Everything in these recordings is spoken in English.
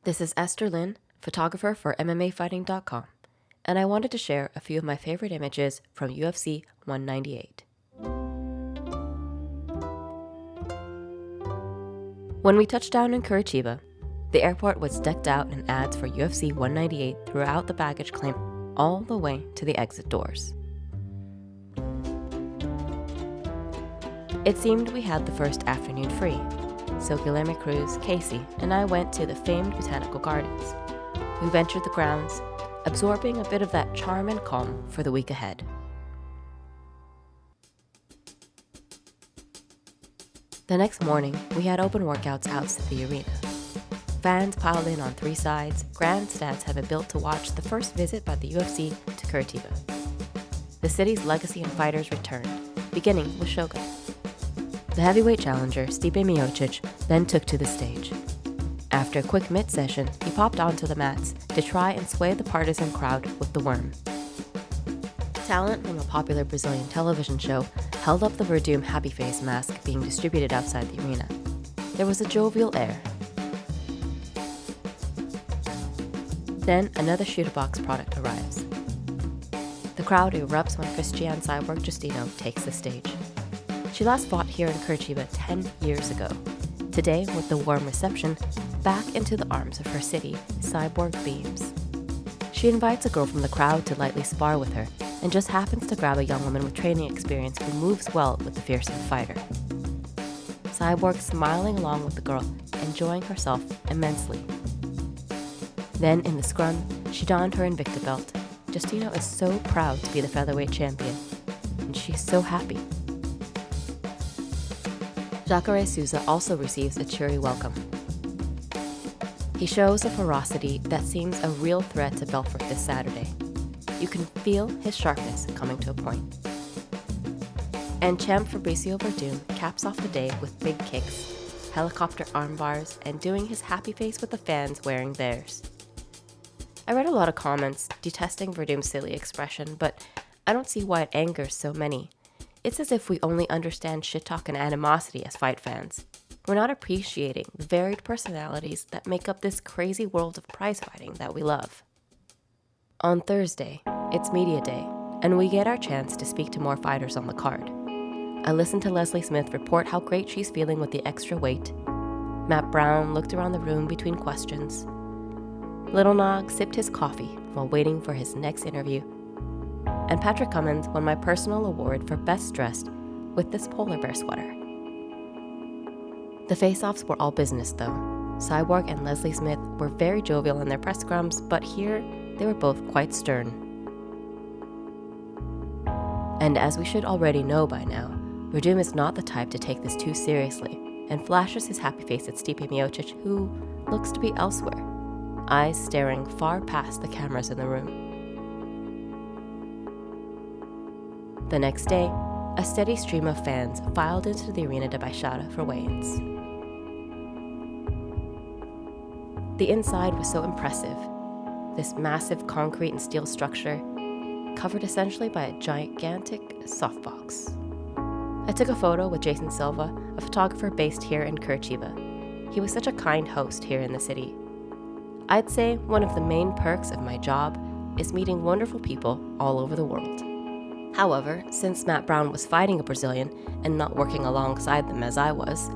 This is Esther Lin, photographer for MMAfighting.com, and I wanted to share a few of my favorite images from UFC 198. When we touched down in Curitiba, the airport was decked out in ads for UFC 198 throughout the baggage claim all the way to the exit doors. It seemed we had the first afternoon free, so Guilherme Cruz, Casey, and I went to the famed botanical gardens. We ventured the grounds, absorbing a bit of that charm and calm for the week ahead. The next morning, we had open workouts outside the arena. Fans piled in on three sides, grandstands have been built to watch the first visit by the UFC to Curitiba. The city's legacy and fighters returned, beginning with Shogun. The heavyweight challenger, Stipe Miocic, then took to the stage. After a quick mid-session, he popped onto the mats to try and sway the partisan crowd with the worm. Talent from a popular Brazilian television show held up the Verdum Happy Face mask being distributed outside the arena. There was a jovial air. Then another shoot-a-box product arrives. The crowd erupts when Cris Cyborg Justino takes the stage. She last fought here in Curitiba 10 years ago. Today, with the warm reception, back into the arms of her city, Cyborg beams. She invites a girl from the crowd to lightly spar with her, and just happens to grab a young woman with training experience who moves well with the fearsome fighter. Cyborg smiling along with the girl, enjoying herself immensely. Then, in the scrum, she donned her Invicta belt. Justino is so proud to be the featherweight champion, and she's so happy. Jacare Souza also receives a cheery welcome. He shows a ferocity that seems a real threat to Belfort this Saturday. You can feel his sharpness coming to a point. And champ Mauricio Verdum caps off the day with big kicks, helicopter arm bars, and doing his happy face with the fans wearing theirs. I read a lot of comments detesting Verdum's silly expression, but I don't see why it angers so many. It's as if we only understand shit talk and animosity as fight fans. We're not appreciating the varied personalities that make up this crazy world of prize fighting that we love. On Thursday, it's media day, and we get our chance to speak to more fighters on the card. I listened to Leslie Smith report how great she's feeling with the extra weight. Matt Brown looked around the room between questions. Little Nog sipped his coffee while waiting for his next interview. And Patrick Cummins won my personal award for Best Dressed with this polar bear sweater. The face-offs were all business, though. Cyborg and Leslie Smith were very jovial in their press scrums, but here they were both quite stern. And as we should already know by now, Verdum is not the type to take this too seriously and flashes his happy face at Stipe Miocic, who looks to be elsewhere, eyes staring far past the cameras in the room. The next day, a steady stream of fans filed into the Arena de Baixada for weigh-ins. The inside was so impressive. This massive concrete and steel structure, covered essentially by a gigantic softbox. I took a photo with Jason Silva, a photographer based here in Curitiba. He was such a kind host here in the city. I'd say one of the main perks of my job is meeting wonderful people all over the world. However, since Matt Brown was fighting a Brazilian and not working alongside them as I was,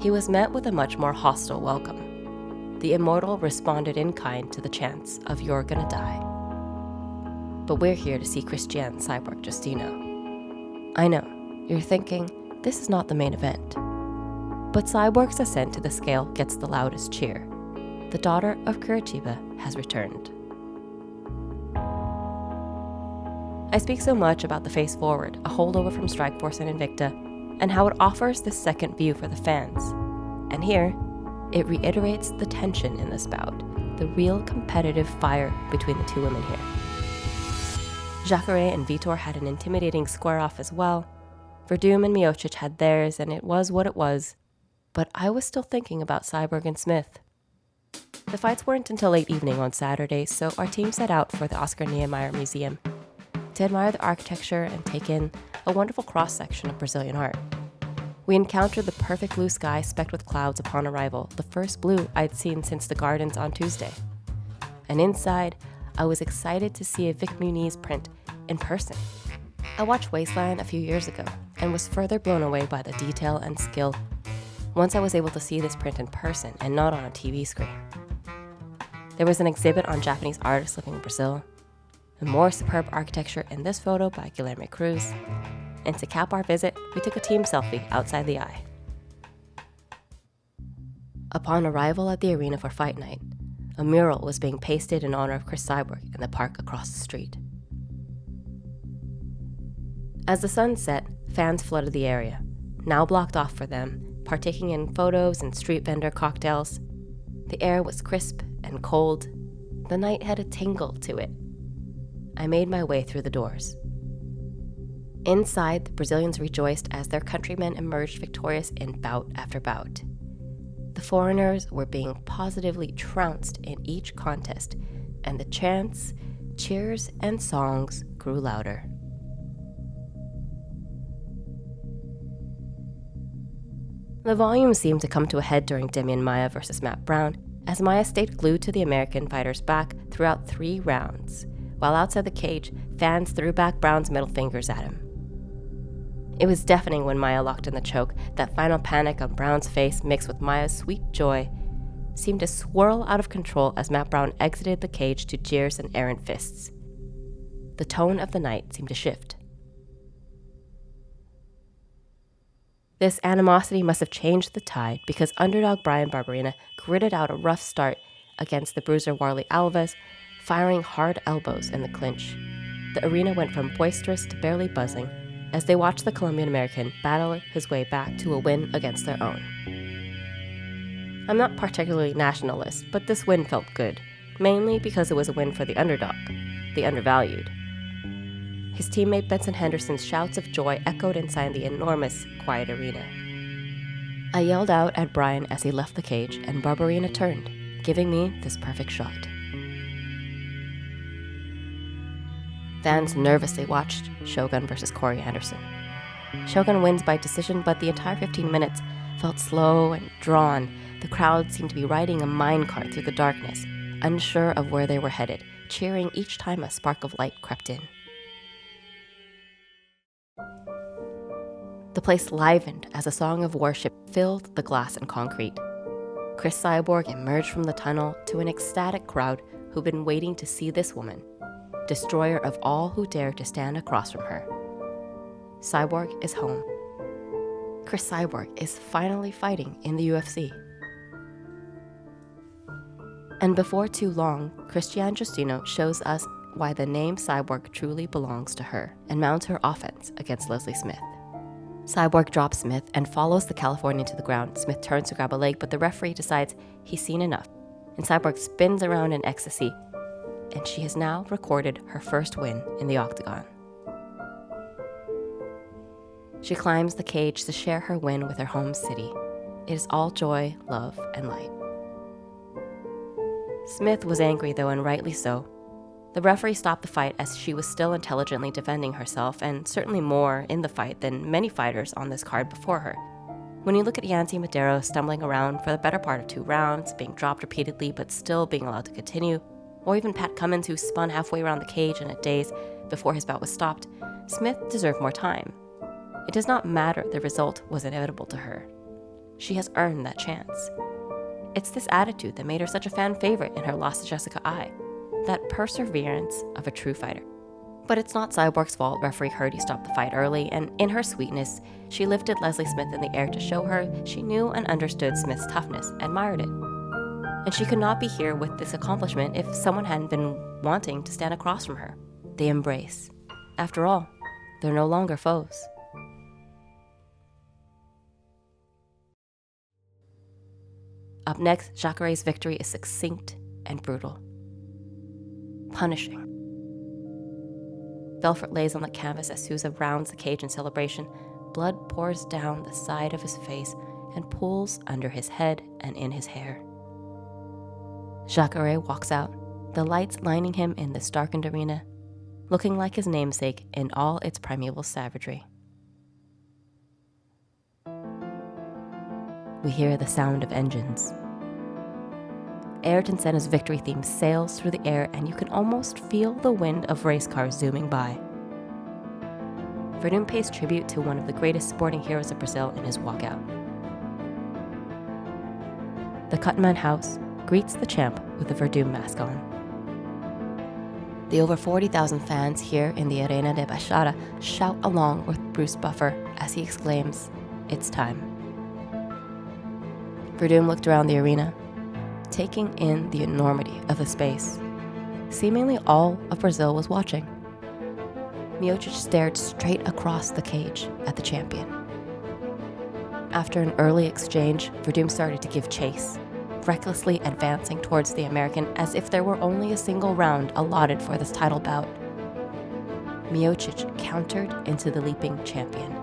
he was met with a much more hostile welcome. The immortal responded in kind to the chants of "You're gonna die." But we're here to see Cris Cyborg Justino. I know, you're thinking, this is not the main event. But Cyborg's ascent to the scale gets the loudest cheer. The daughter of Curitiba has returned. I speak so much about the Face Forward, a holdover from Strikeforce and Invicta, and how it offers this second view for the fans. And here, it reiterates the tension in this bout, the real competitive fire between the two women here. Jacare and Vitor had an intimidating square-off as well. Verdum and Miocic had theirs, and it was what it was. But I was still thinking about Cyborg and Smith. The fights weren't until late evening on Saturday, so our team set out for the Oscar Niemeyer Museum to admire the architecture and take in a wonderful cross-section of Brazilian art. We encountered the perfect blue sky specked with clouds upon arrival, the first blue I'd seen since the gardens on Tuesday. And inside, I was excited to see a Vic Muniz print in person. I watched Wasteland a few years ago and was further blown away by the detail and skill once I was able to see this print in person and not on a TV screen. There was an exhibit on Japanese artists living in Brazil, and more superb architecture in this photo by Guilherme Cruz. And to cap our visit, we took a team selfie outside the eye. Upon arrival at the arena for fight night, a mural was being pasted in honor of Cris Cyborg in the park across the street. As the sun set, fans flooded the area, now blocked off for them, partaking in photos and street vendor cocktails. The air was crisp and cold. The night had a tingle to it. I made my way through the doors. Inside, the Brazilians rejoiced as their countrymen emerged victorious in bout after bout. The foreigners were being positively trounced in each contest, and the chants, cheers, and songs grew louder. The volume seemed to come to a head during Demian Maia versus Matt Brown, as Maia stayed glued to the American fighter's back throughout 3 rounds, while outside the cage, fans threw back Brown's middle fingers at him. It was deafening when Maia locked in the choke. That final panic on Brown's face, mixed with Maia's sweet joy, seemed to swirl out of control as Matt Brown exited the cage to jeers and errant fists. The tone of the night seemed to shift. This animosity must have changed the tide because underdog Bryan Barberena gritted out a rough start against the bruiser Warlley Alves, firing hard elbows in the clinch. The arena went from boisterous to barely buzzing as they watched the Colombian-American battle his way back to a win against their own. I'm not particularly nationalist, but this win felt good, mainly because it was a win for the underdog, the undervalued. His teammate Benson Henderson's shouts of joy echoed inside the enormous, quiet arena. I yelled out at Bryan as he left the cage, and Barberena turned, giving me this perfect shot. Fans nervously watched Shogun versus Corey Anderson. Shogun wins by decision, but the entire 15 minutes felt slow and drawn. The crowd seemed to be riding a minecart through the darkness, unsure of where they were headed, cheering each time a spark of light crept in. The place livened as a song of worship filled the glass and concrete. Cris Cyborg emerged from the tunnel to an ecstatic crowd who'd been waiting to see this woman, destroyer of all who dared to stand across from her. Cyborg is home. Cris Cyborg is finally fighting in the UFC. And before too long, Cris Justino shows us why the name Cyborg truly belongs to her and mounts her offense against Leslie Smith. Cyborg drops Smith and follows the Californian to the ground. Smith turns to grab a leg, but the referee decides he's seen enough, and Cyborg spins around in ecstasy, and she has now recorded her first win in the octagon. She climbs the cage to share her win with her home city. It is all joy, love, and light. Smith was angry, though, and rightly so. The referee stopped the fight as she was still intelligently defending herself, and certainly more in the fight than many fighters on this card before her. When you look at Yancy Madero stumbling around for the better part of 2 rounds, being dropped repeatedly but still being allowed to continue, or even Pat Cummins, who spun halfway around the cage in a daze before his bout was stopped, Smith deserved more time. It does not matter the result was inevitable to her. She has earned that chance. It's this attitude that made her such a fan favorite in her loss to Jessica Ai, that perseverance of a true fighter. But it's not Cyborg's fault referee Hardy stopped the fight early, and in her sweetness, she lifted Leslie Smith in the air to show her she knew and understood Smith's toughness, admired it. And she could not be here with this accomplishment if someone hadn't been wanting to stand across from her. They embrace. After all, they're no longer foes. Up next, Jacare's victory is succinct and brutal. Punishing. Belfort lays on the canvas as Souza rounds the cage in celebration. Blood pours down the side of his face and pools under his head and in his hair. Jacare walks out, the lights lining him in this darkened arena, looking like his namesake in all its primeval savagery. we hear the sound of engines. Ayrton Senna's victory theme sails through the air, and you can almost feel the wind of race cars zooming by. Verdun pays tribute to one of the greatest sporting heroes of Brazil in his walkout. The Cutman House greets the champ with a Verdun mask on. The over 40,000 fans here in the Arena de Baixada shout along with Bruce Buffer as he exclaims, "It's time." Verdun looked around the arena, taking in the enormity of the space. Seemingly all of Brazil was watching. Miocic stared straight across the cage at the champion. After an early exchange, Verdun started to give chase, recklessly advancing towards the American as if there were only a single round allotted for this title bout. Miocic countered into the leaping champion.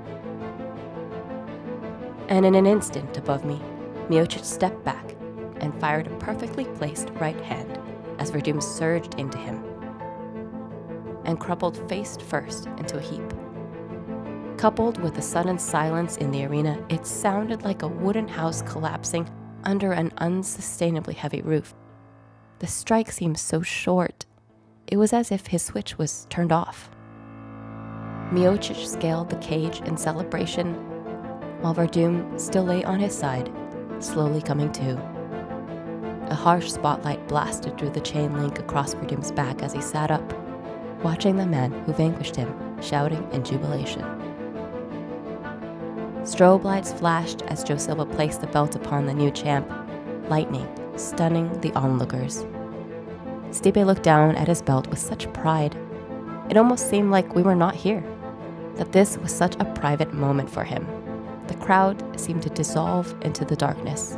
And in an instant above me, Miocic stepped back and fired a perfectly placed right hand as Verdun surged into him and crumpled face first into a heap. Coupled with the sudden silence in the arena, it sounded like a wooden house collapsing under an unsustainably heavy roof. The strike seemed so short. It was as if his switch was turned off. Miocic scaled the cage in celebration, while Verdun still lay on his side, slowly coming to. A harsh spotlight blasted through the chain link across Verdun's back as he sat up, watching the man who vanquished him, shouting in jubilation. Strobe lights flashed as Joe Silva placed the belt upon the new champ, lightning stunning the onlookers. Stipe looked down at his belt with such pride. It almost seemed like we were not here, that this was such a private moment for him. The crowd seemed to dissolve into the darkness.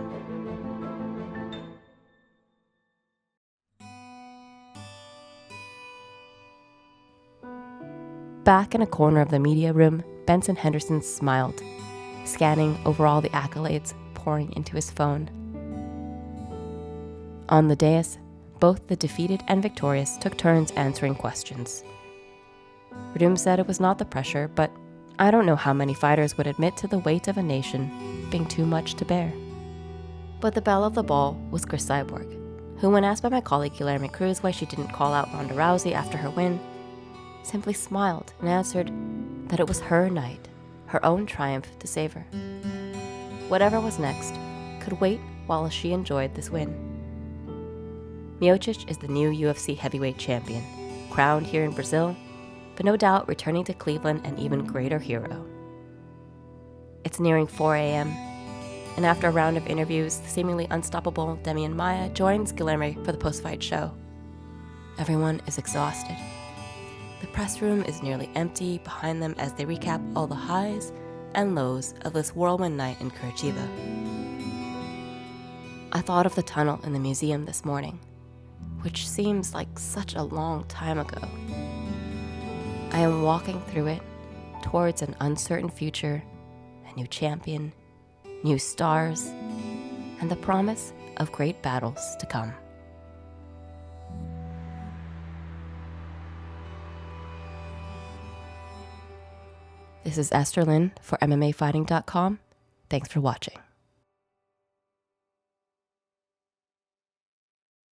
Back in a corner of the media room, Benson Henderson smiled, scanning over all the accolades pouring into his phone. On the dais, both the defeated and victorious took turns answering questions. Verdun said it was not the pressure, but I don't know how many fighters would admit to the weight of a nation being too much to bear. But the belle of the ball was Cris Cyborg, who, when asked by my colleague Guilherme Cruz why she didn't call out Ronda Rousey after her win, simply smiled and answered that it was her night, her own triumph to savor. Whatever was next could wait while she enjoyed this win. Miocic is the new UFC heavyweight champion, crowned here in Brazil, but no doubt returning to Cleveland an even greater hero. It's nearing 4 a.m., and after a round of interviews, the seemingly unstoppable Demian Maia joins Guilherme for the post-fight show. Everyone is exhausted. The press room is nearly empty behind them as they recap all the highs and lows of this whirlwind night in Curitiba. I thought of the tunnel in the museum this morning, which seems like such a long time ago. I am walking through it towards an uncertain future, a new champion, new stars, and the promise of great battles to come. This is Esther Lynn for MMAfighting.com. Thanks for watching.